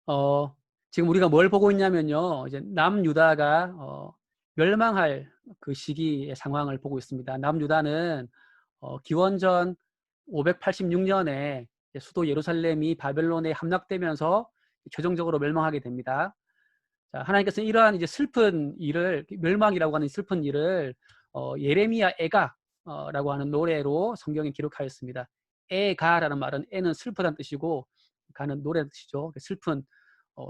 어, 지금 우리가 뭘 보고 있냐면요. 이제 남유다가 멸망할 그 시기의 상황을 보고 있습니다. 남유다는 기원전 586년에 수도 예루살렘이 바벨론에 함락되면서 최종적으로 멸망하게 됩니다. 자, 하나님께서는 이러한 이제 슬픈 일을, 멸망이라고 하는 슬픈 일을 예레미야 애가라고 하는 노래로 성경에 기록하였습니다. 애가라는 말은 애는 슬프다는 뜻이고 가는 노래는 뜻이죠. 슬픈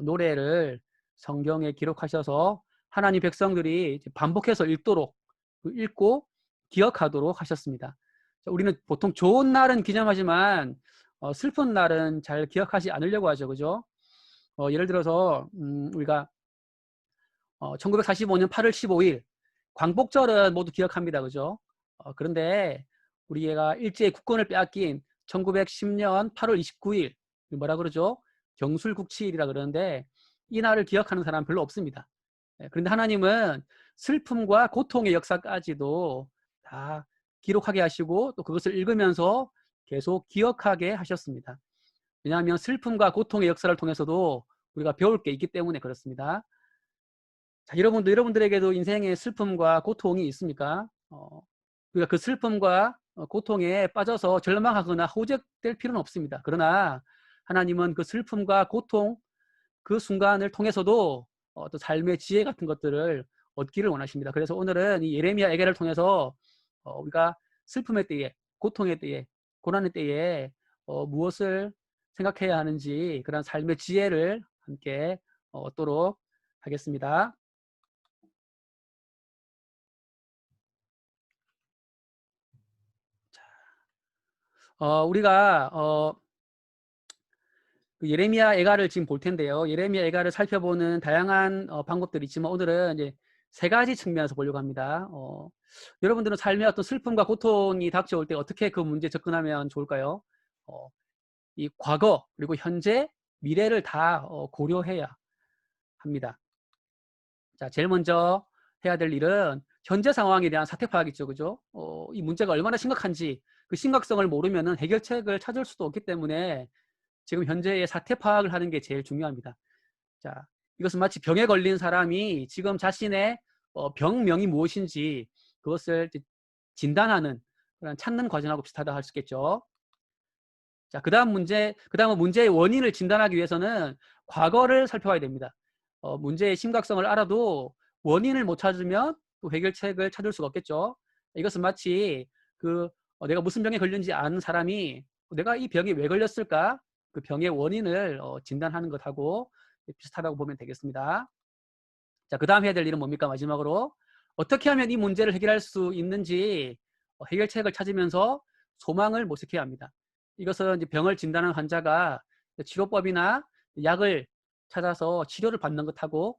노래를 성경에 기록하셔서 하나님 백성들이 반복해서 읽도록 읽고 기억하도록 하셨습니다. 자, 우리는 보통 좋은 날은 기념하지만 슬픈 날은 잘 기억하지 않으려고 하죠. 그죠? 예를 들어서 우리가 1945년 8월 15일 광복절은 모두 기억합니다. 그죠? 그런데 우리가 일제의 국권을 빼앗긴 1910년 8월 29일 뭐라 그러죠? 경술국치일이라 그러는데 이 날을 기억하는 사람 별로 없습니다. 그런데 하나님은 슬픔과 고통의 역사까지도 다 기록하게 하시고 또 그것을 읽으면서 계속 기억하게 하셨습니다. 왜냐하면 슬픔과 고통의 역사를 통해서도 우리가 배울 게 있기 때문에 그렇습니다. 자, 여러분들에게도 인생의 슬픔과 고통이 있습니까? 우리가 그 슬픔과 고통에 빠져서 절망하거나 호적될 필요는 없습니다. 그러나 하나님은 그 슬픔과 고통, 그 순간을 통해서도 또 삶의 지혜 같은 것들을 얻기를 원하십니다. 그래서 오늘은 이 예레미야 에게를 통해서 우리가 슬픔의 때에, 고통의 때에, 고난의 때에 무엇을 생각해야 하는지 그런 삶의 지혜를 함께 얻도록 하겠습니다. 우리가 그 예레미야 애가를 지금 볼 텐데요. 예레미야 애가를 살펴보는 다양한 방법들이 있지만 오늘은 이제 세 가지 측면에서 보려고 합니다. 여러분들은 삶의 어떤 슬픔과 고통이 닥쳐올 때 어떻게 그 문제에 접근하면 좋을까요? 어, 이 과거 그리고 현재, 미래를 다 고려해야 합니다. 자, 제일 먼저 해야 될 일은 현재 상황에 대한 사태 파악이죠, 그죠? 이 문제가 얼마나 심각한지 그 심각성을 모르면은 해결책을 찾을 수도 없기 때문에 지금 현재의 사태 파악을 하는 게 제일 중요합니다. 자, 이것은 마치 병에 걸린 사람이 지금 자신의 병명이 무엇인지 그것을 진단하는 그런 찾는 과정하고 비슷하다 할 수 있겠죠. 자, 그다음은 문제의 원인을 진단하기 위해서는 과거를 살펴봐야 됩니다. 문제의 심각성을 알아도 원인을 못 찾으면 또 해결책을 찾을 수가 없겠죠. 이것은 마치 내가 무슨 병에 걸렸는지 아는 사람이 내가 이 병에 왜 걸렸을까? 그 병의 원인을 진단하는 것하고 비슷하다고 보면 되겠습니다. 자, 그 다음 해야 될 일은 뭡니까? 마지막으로 어떻게 하면 이 문제를 해결할 수 있는지 해결책을 찾으면서 소망을 모색해야 합니다. 이것은 이제 병을 진단한 환자가 치료법이나 약을 찾아서 치료를 받는 것하고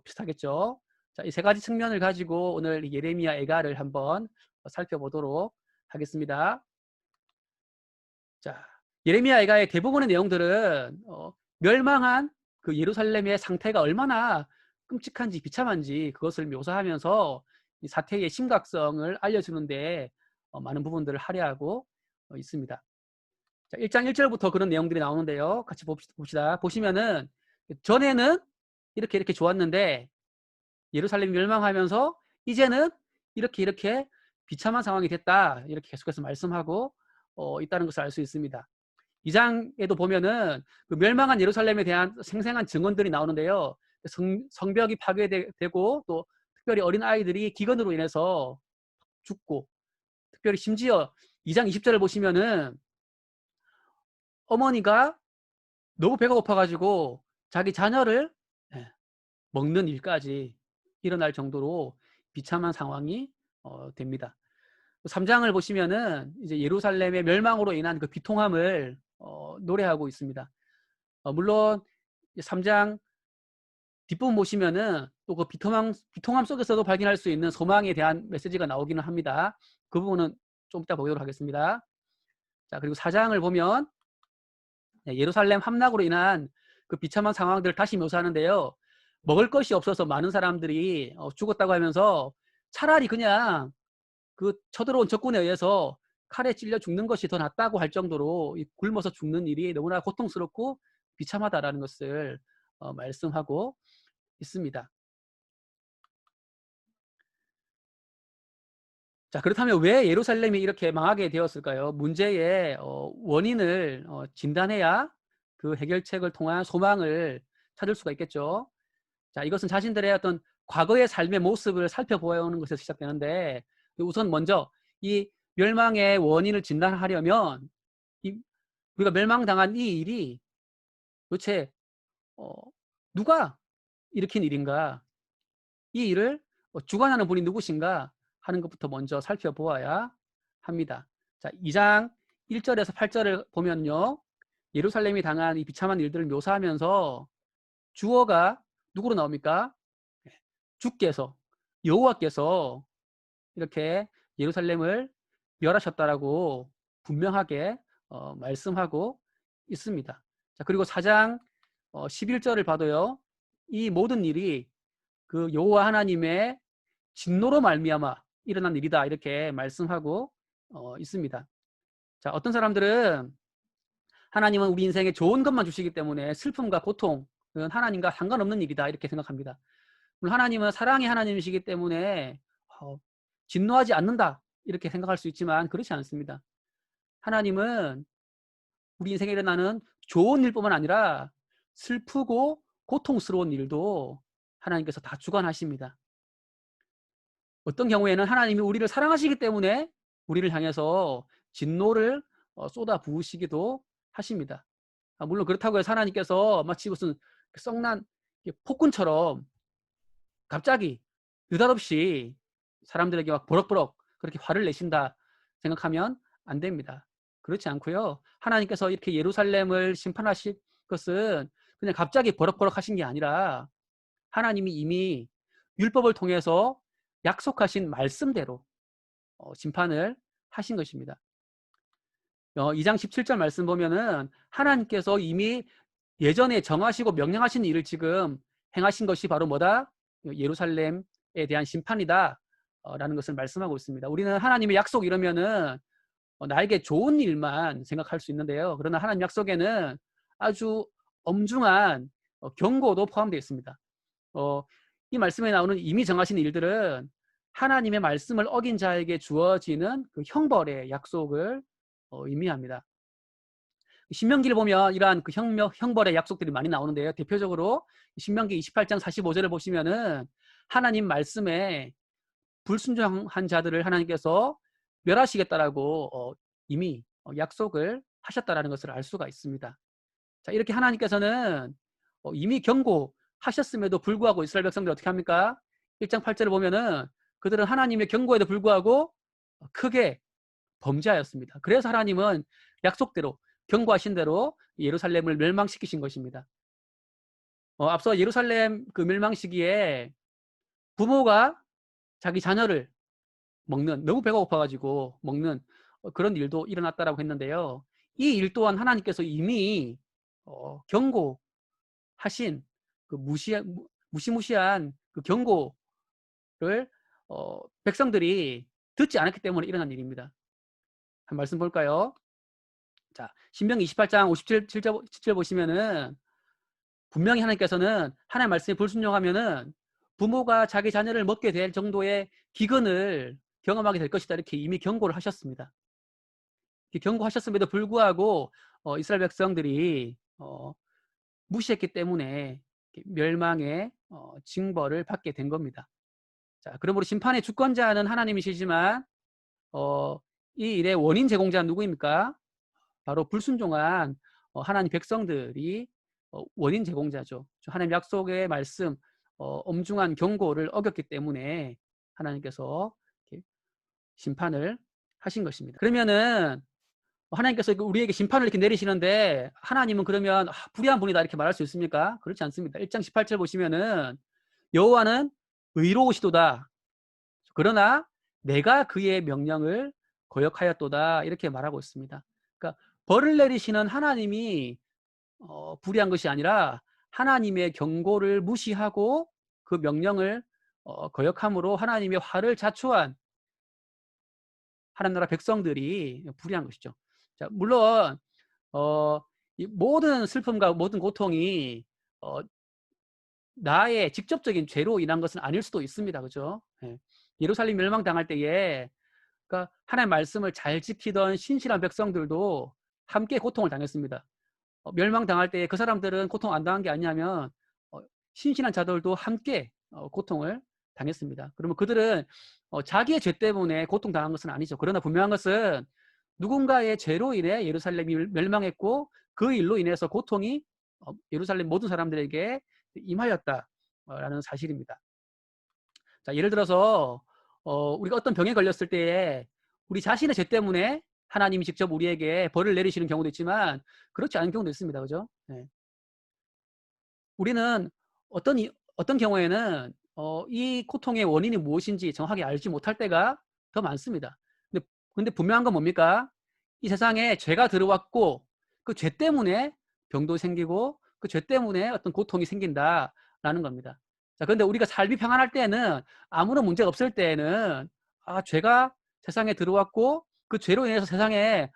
비슷하겠죠. 자, 이 세 가지 측면을 가지고 오늘 예레미야 애가를 한번 살펴보도록 하겠습니다. 자, 예레미야 애가의 대부분의 내용들은 멸망한 그 예루살렘의 상태가 얼마나 끔찍한지 비참한지 그것을 묘사하면서 이 사태의 심각성을 알려주는데 많은 부분들을 할애하고 있습니다. 자, 1장 1절부터 그런 내용들이 나오는데요. 같이 봅시다. 보시면은 전에는 이렇게 좋았는데 예루살렘이 멸망하면서 이제는 이렇게 비참한 상황이 됐다. 이렇게 계속해서 말씀하고 있다는 것을 알 수 있습니다. 2장에도 보면은 그 멸망한 예루살렘에 대한 생생한 증언들이 나오는데요. 성벽이 파괴되고 또 특별히 어린 아이들이 기근으로 인해서 죽고 특별히 심지어 2장 20절을 보시면은 어머니가 너무 배가 고파가지고 자기 자녀를 먹는 일까지 일어날 정도로 비참한 상황이 됩니다. 3장을 보시면은 이제 예루살렘의 멸망으로 인한 그 비통함을 노래하고 있습니다. 물론 3장 뒷부분 보시면은 또 그 비통함 속에서도 발견할 수 있는 소망에 대한 메시지가 나오기는 합니다. 그 부분은 좀 이따 보도록 하겠습니다. 자, 그리고 4장을 보면 예루살렘 함락으로 인한 그 비참한 상황들을 다시 묘사하는데요. 먹을 것이 없어서 많은 사람들이 죽었다고 하면서 차라리 그냥 그 쳐들어온 적군에 의해서 칼에 찔려 죽는 것이 더 낫다고 할 정도로 굶어서 죽는 일이 너무나 고통스럽고 비참하다라는 것을 말씀하고 있습니다. 자, 그렇다면 왜 예루살렘이 이렇게 망하게 되었을까요? 문제의 원인을 진단해야 그 해결책을 통한 소망을 찾을 수가 있겠죠. 자, 이것은 자신들의 어떤 과거의 삶의 모습을 살펴보는 것에서 시작되는데, 우선 먼저 이 멸망의 원인을 진단하려면 우리가 멸망당한 이 일이 도대체 어, 누가 일으킨 일인가, 이 일을 주관하는 분이 누구신가 하는 것부터 먼저 살펴보아야 합니다. 자, 2장 1절에서 8절을 보면요, 예루살렘이 당한 이 비참한 일들을 묘사하면서 주어가 누구로 나옵니까? 주께서, 여호와께서 이렇게 예루살렘을 멸하셨다라고 분명하게 말씀하고 있습니다. 자, 그리고 4장 11절을 봐도요, 이 모든 일이 그 여호와 하나님의 진노로 말미암아 일어난 일이다, 이렇게 말씀하고 있습니다. 자, 어떤 사람들은 하나님은 우리 인생에 좋은 것만 주시기 때문에 슬픔과 고통은 하나님과 상관없는 일이다, 이렇게 생각합니다. 물론 하나님은 사랑의 하나님이시기 때문에 진노하지 않는다, 이렇게 생각할 수 있지만 그렇지 않습니다. 하나님은 우리 인생에 일어나는 좋은 일뿐만 아니라 슬프고 고통스러운 일도 하나님께서 다 주관하십니다. 어떤 경우에는 하나님이 우리를 사랑하시기 때문에 우리를 향해서 진노를 쏟아 부으시기도 하십니다. 물론 그렇다고 해서 하나님께서 마치 무슨 썩난 폭군처럼 갑자기 느닷없이 사람들에게 막 버럭버럭 그렇게 화를 내신다 생각하면 안 됩니다. 그렇지 않고요. 하나님께서 이렇게 예루살렘을 심판하실 것은 그냥 갑자기 버럭버럭 하신 게 아니라 하나님이 이미 율법을 통해서 약속하신 말씀대로 심판을 하신 것입니다. 2장 17절 말씀 보면은 하나님께서 이미 예전에 정하시고 명령하신 일을 지금 행하신 것이 바로 뭐다? 예루살렘에 대한 심판이다 라는 것을 말씀하고 있습니다. 우리는 하나님의 약속 이러면은 나에게 좋은 일만 생각할 수 있는데요. 그러나 하나님 약속에는 아주 엄중한 경고도 포함되어 있습니다. 이 말씀에 나오는 이미 정하신 일들은 하나님의 말씀을 어긴 자에게 주어지는 그 형벌의 약속을 의미합니다. 신명기를 보면 이러한 그 형벌의 약속들이 많이 나오는데요. 대표적으로 신명기 28장 45절을 보시면은 하나님 말씀에 불순종한 자들을 하나님께서 멸하시겠다라고 이미 약속을 하셨다라는 것을 알 수가 있습니다. 자, 이렇게 하나님께서는 이미 경고하셨음에도 불구하고 이스라엘 백성들이 어떻게 합니까? 1장 8절을 보면은 그들은 하나님의 경고에도 불구하고 크게 범죄하였습니다. 그래서 하나님은 약속대로 경고하신 대로 예루살렘을 멸망시키신 것입니다. 앞서 예루살렘 그 멸망 시기에 부모가 자기 자녀를 먹는, 너무 배가 고파가지고 먹는 그런 일도 일어났다라고 했는데요. 이 일 또한 하나님께서 이미 경고하신 그 무시무시한 그 경고를 백성들이 듣지 않았기 때문에 일어난 일입니다. 한 말씀 볼까요? 자, 신명기 28장 57절 보시면은 분명히 하나님께서는 하나님 말씀에 불순종하면은 부모가 자기 자녀를 먹게 될 정도의 기근을 경험하게 될 것이다, 이렇게 이미 경고를 하셨습니다. 경고하셨음에도 불구하고 이스라엘 백성들이 무시했기 때문에 멸망의 징벌을 받게 된 겁니다. 자, 그러므로 심판의 주권자는 하나님이시지만 이 일의 원인 제공자는 누구입니까? 바로 불순종한 하나님 백성들이 원인 제공자죠. 하나님 약속의 말씀, 엄중한 경고를 어겼기 때문에 하나님께서 심판을 하신 것입니다. 그러면은 하나님께서 우리에게 심판을 이렇게 내리시는데 하나님은 그러면 불의한 분이다, 이렇게 말할 수 있습니까? 그렇지 않습니다. 1장 18절 보시면은 여호와는 의로우시도다. 그러나 내가 그의 명령을 거역하였도다, 이렇게 말하고 있습니다. 그러니까 벌을 내리시는 하나님이 불의한 것이 아니라 하나님의 경고를 무시하고 그 명령을 거역함으로 하나님의 화를 자초한 하나님 나라 백성들이 불의한 것이죠. 자, 물론 이 모든 슬픔과 모든 고통이 나의 직접적인 죄로 인한 것은 아닐 수도 있습니다. 그죠? 예. 예루살렘 멸망당할 때에 그러니까 하나님의 말씀을 잘 지키던 신실한 백성들도 함께 고통을 당했습니다. 멸망당할 때 그 사람들은 고통 안 당한 게 아니냐면 신실한 자들도 함께 고통을 당했습니다. 그러면 그들은 자기의 죄 때문에 고통당한 것은 아니죠. 그러나 분명한 것은 누군가의 죄로 인해 예루살렘이 멸망했고 그 일로 인해서 고통이 예루살렘 모든 사람들에게 임하였다라는 사실입니다. 자, 예를 들어서 우리가 어떤 병에 걸렸을 때에 우리 자신의 죄 때문에 하나님이 직접 우리에게 벌을 내리시는 경우도 있지만 그렇지 않은 경우도 있습니다. 그죠? 네. 우리는 어떤 경우에는 이 고통의 원인이 무엇인지 정확하게 알지 못할 때가 더 많습니다. 근데 분명한 건 뭡니까? 이 세상에 죄가 들어왔고 그 죄 때문에 병도 생기고 그 죄 때문에 어떤 고통이 생긴다라는 겁니다. 자, 그런데 우리가 삶이 평안할 때는 아무런 문제가 없을 때에는 죄가 세상에 들어왔고 그 죄로 인해서 세상에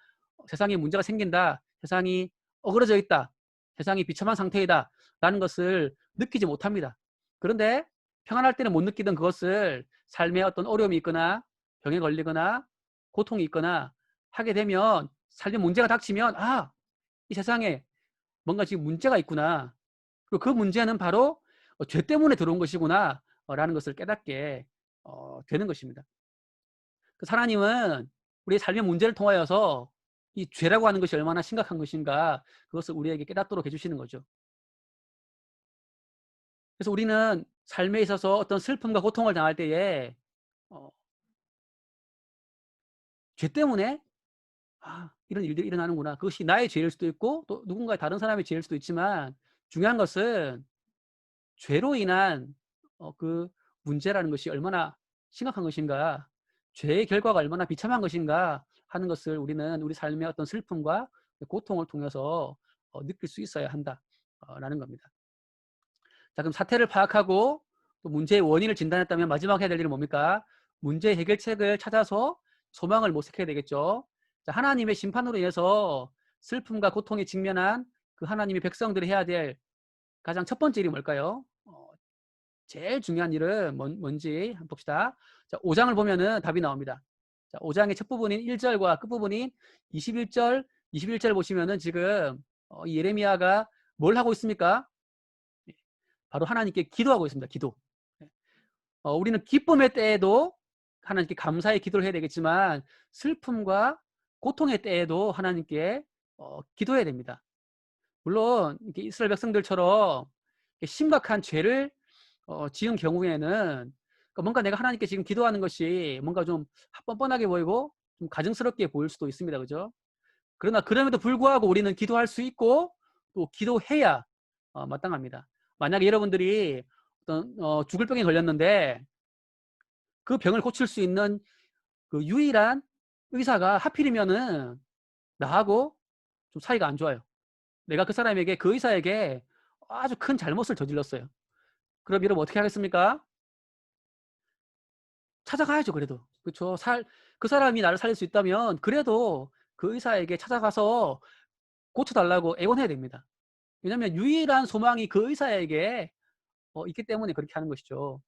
문제가 생긴다. 세상이 어그러져 있다. 세상이 비참한 상태이다. 라는 것을 느끼지 못합니다. 그런데 평안할 때는 못 느끼던 그것을 삶에 어떤 어려움이 있거나 병에 걸리거나 고통이 있거나 하게 되면 삶에 문제가 닥치면 이 세상에 뭔가 지금 문제가 있구나. 그리고 그 문제는 바로 죄 때문에 들어온 것이구나 라는 것을 깨닫게 되는 것입니다. 그래서 하나님은 우리의 삶의 문제를 통하여서 이 죄라고 하는 것이 얼마나 심각한 것인가 그것을 우리에게 깨닫도록 해주시는 거죠. 그래서 우리는 삶에 있어서 어떤 슬픔과 고통을 당할 때에 어, 죄 때문에 이런 일들이 일어나는구나. 그것이 나의 죄일 수도 있고 또 누군가의 다른 사람의 죄일 수도 있지만 중요한 것은 죄로 인한 그 문제라는 것이 얼마나 심각한 것인가, 죄의 결과가 얼마나 비참한 것인가 하는 것을 우리는 우리 삶의 어떤 슬픔과 고통을 통해서 느낄 수 있어야 한다라는 겁니다. 자, 그럼 사태를 파악하고 또 문제의 원인을 진단했다면 마지막 해야 될 일은 뭡니까? 문제 해결책을 찾아서 소망을 모색해야 되겠죠. 자, 하나님의 심판으로 인해서 슬픔과 고통에 직면한 그 하나님의 백성들이 해야 될 가장 첫 번째 일이 뭘까요? 제일 중요한 일은 뭔지 한번 봅시다. 자, 5장을 보면은 답이 나옵니다. 자, 5장의 첫 부분인 1절과 끝부분인 21절, 21절 보시면은 지금 예레미야가 뭘 하고 있습니까? 바로 하나님께 기도하고 있습니다. 기도. 우리는 기쁨의 때에도 하나님께 감사의 기도를 해야 되겠지만 슬픔과 고통의 때에도 하나님께 기도해야 됩니다. 물론 이렇게 이스라엘 백성들처럼 심각한 죄를 지은 경우에는 그러니까 뭔가 내가 하나님께 지금 기도하는 것이 뭔가 좀 뻔뻔하게 보이고 좀 가증스럽게 보일 수도 있습니다. 그죠? 그러나 그럼에도 불구하고 우리는 기도할 수 있고 또 기도해야 마땅합니다. 만약에 여러분들이 어떤 죽을 병에 걸렸는데 그 병을 고칠 수 있는 그 유일한 의사가 하필이면은 나하고 좀 사이가 안 좋아요. 내가 그 사람에게 그 의사에게 아주 큰 잘못을 저질렀어요. 그럼 여러분 어떻게 하겠습니까? 찾아가야죠. 그래도 그렇죠. 그 사람이 나를 살릴 수 있다면 그래도 그 의사에게 찾아가서 고쳐달라고 애원해야 됩니다. 왜냐하면 유일한 소망이 그 의사에게 있기 때문에 그렇게 하는 것이죠.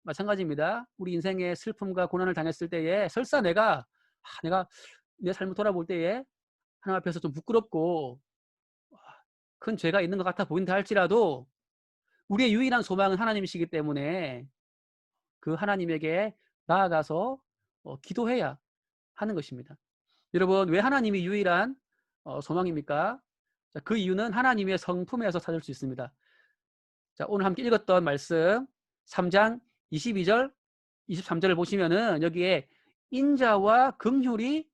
마찬가지입니다. 우리 인생의 슬픔과 고난을 당했을 때에 설사 내가 내 삶을 돌아볼 때에 하나님 앞에서 좀 부끄럽고 큰 죄가 있는 것 같아 보인다 할지라도 우리의 유일한 소망은 하나님이시기 때문에 그 하나님에게 나아가서 기도해야 하는 것입니다. 여러분, 왜 하나님이 유일한 소망입니까? 자, 그 이유는 하나님의 성품에서 찾을 수 있습니다. 자, 오늘 함께 읽었던 말씀 3장 22절, 23절을 보시면은 여기에 인자와 긍휼이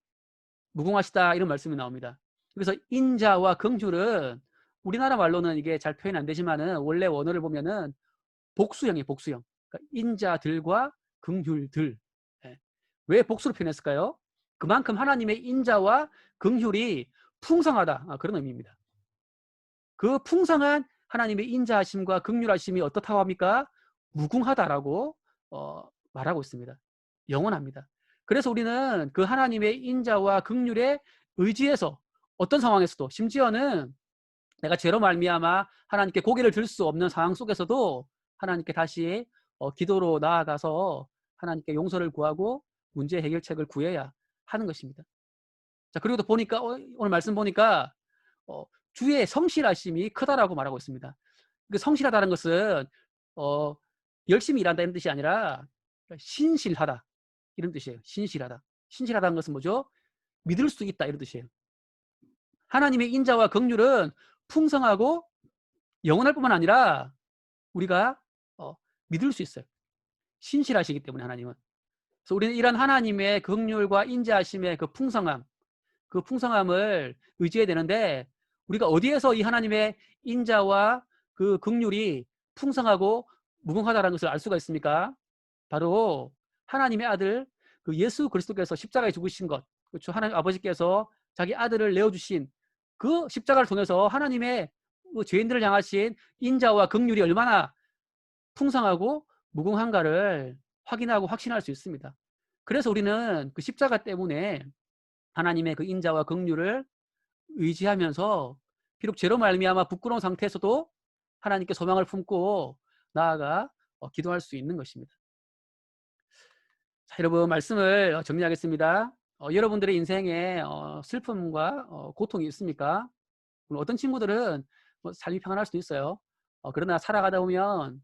무궁하시다 이런 말씀이 나옵니다. 그래서 인자와 긍휼은 우리나라 말로는 이게 잘 표현 안 되지만은 원래 원어를 보면은 복수형이에요. 복수형. 그러니까 인자들과 긍휼들. 예. 왜 복수로 표현했을까요? 그만큼 하나님의 인자와 긍휼이 풍성하다. 그런 의미입니다. 그 풍성한 하나님의 인자하심과 긍휼하심이 어떻다고 합니까? 무궁하다라고 말하고 있습니다. 영원합니다. 그래서 우리는 그 하나님의 인자와 긍휼에 의지해서 어떤 상황에서도 심지어는 내가 죄로 말미암아 하나님께 고개를 들 수 없는 상황 속에서도 하나님께 다시 기도로 나아가서 하나님께 용서를 구하고 문제 해결책을 구해야 하는 것입니다. 자, 그리고 또 보니까 오늘 말씀 보니까 어, 주의 성실하심이 크다라고 말하고 있습니다. 그 성실하다는 것은 어, 열심히 일한다 이런 뜻이 아니라 신실하다 이런 뜻이에요. 신실하다. 신실하다는 것은 뭐죠? 믿을 수 있다 이런 뜻이에요. 하나님의 인자와 긍휼은 풍성하고 영원할 뿐만 아니라 우리가 믿을 수 있어요. 신실하시기 때문에 하나님은. 그래서 우리는 이런 하나님의 긍휼과 인자하심의 그 풍성함을 의지해야 되는데 우리가 어디에서 이 하나님의 인자와 그 긍휼이 풍성하고 무궁하다라는 것을 알 수가 있습니까? 바로 하나님의 아들 그 예수 그리스도께서 십자가에 죽으신 것, 그렇죠? 하나님 아버지께서 자기 아들을 내어주신 그 십자가를 통해서 하나님의 그 죄인들을 향하신 인자와 긍휼이 얼마나 풍성하고 무궁한가를 확인하고 확신할 수 있습니다. 그래서 우리는 그 십자가 때문에 하나님의 그 인자와 긍휼을 의지하면서 비록 죄로 말미암아 부끄러운 상태에서도 하나님께 소망을 품고 나아가 기도할 수 있는 것입니다. 자, 여러분 말씀을 정리하겠습니다. 여러분들의 인생에 슬픔과 고통이 있습니까? 어떤 친구들은 삶이 평안할 수도 있어요. 그러나 살아가다 보면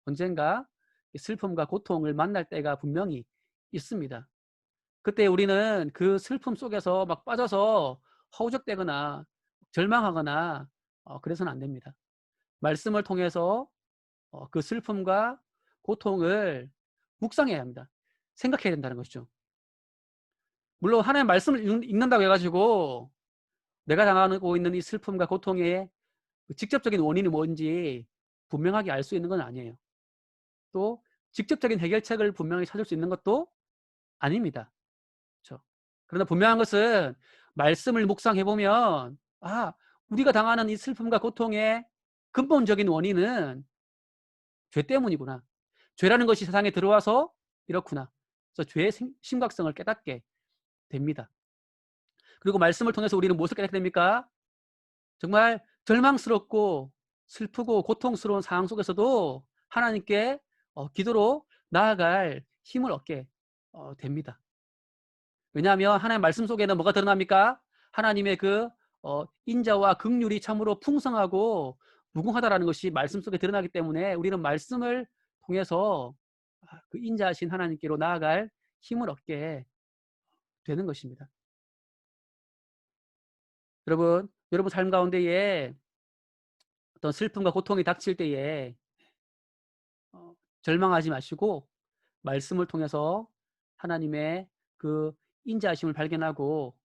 언젠가 슬픔과 고통을 만날 때가 분명히 있습니다. 그때 우리는 그 슬픔 속에서 막 빠져서 허우적대거나 절망하거나 그래서는 안 됩니다. 말씀을 통해서 그 슬픔과 고통을 묵상해야 합니다. 생각해야 된다는 것이죠. 물론 하나님의 말씀을 읽는다고 해가지고 내가 당하고 있는 이 슬픔과 고통의 직접적인 원인이 뭔지 분명하게 알 수 있는 건 아니에요. 또 직접적인 해결책을 분명히 찾을 수 있는 것도 아닙니다. 그렇죠? 그러나 분명한 것은 말씀을 묵상해 보면 우리가 당하는 이 슬픔과 고통의 근본적인 원인은 죄 때문이구나. 죄라는 것이 세상에 들어와서 이렇구나. 그래서 죄의 심각성을 깨닫게 됩니다. 그리고 말씀을 통해서 우리는 무엇을 깨닫게 됩니까? 정말 절망스럽고 슬프고 고통스러운 상황 속에서도 하나님께 기도로 나아갈 힘을 얻게 됩니다. 왜냐하면 하나님의 말씀 속에는 뭐가 드러납니까? 하나님의 그 인자와 긍휼이 참으로 풍성하고 무궁하다라는 것이 말씀 속에 드러나기 때문에 우리는 말씀을 통해서 그 인자하신 하나님께로 나아갈 힘을 얻게 되는 것입니다. 여러분 삶 가운데에 어떤 슬픔과 고통이 닥칠 때에 절망하지 마시고 말씀을 통해서 하나님의 그 인자하심을 발견하고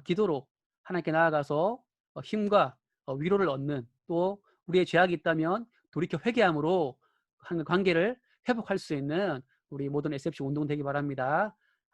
기도로 하나님께 나아가서 힘과 위로를 얻는, 또 우리의 죄악이 있다면 돌이켜 회개함으로 관계를 회복할 수 있는 우리 모든 SFC 운동 되기 바랍니다.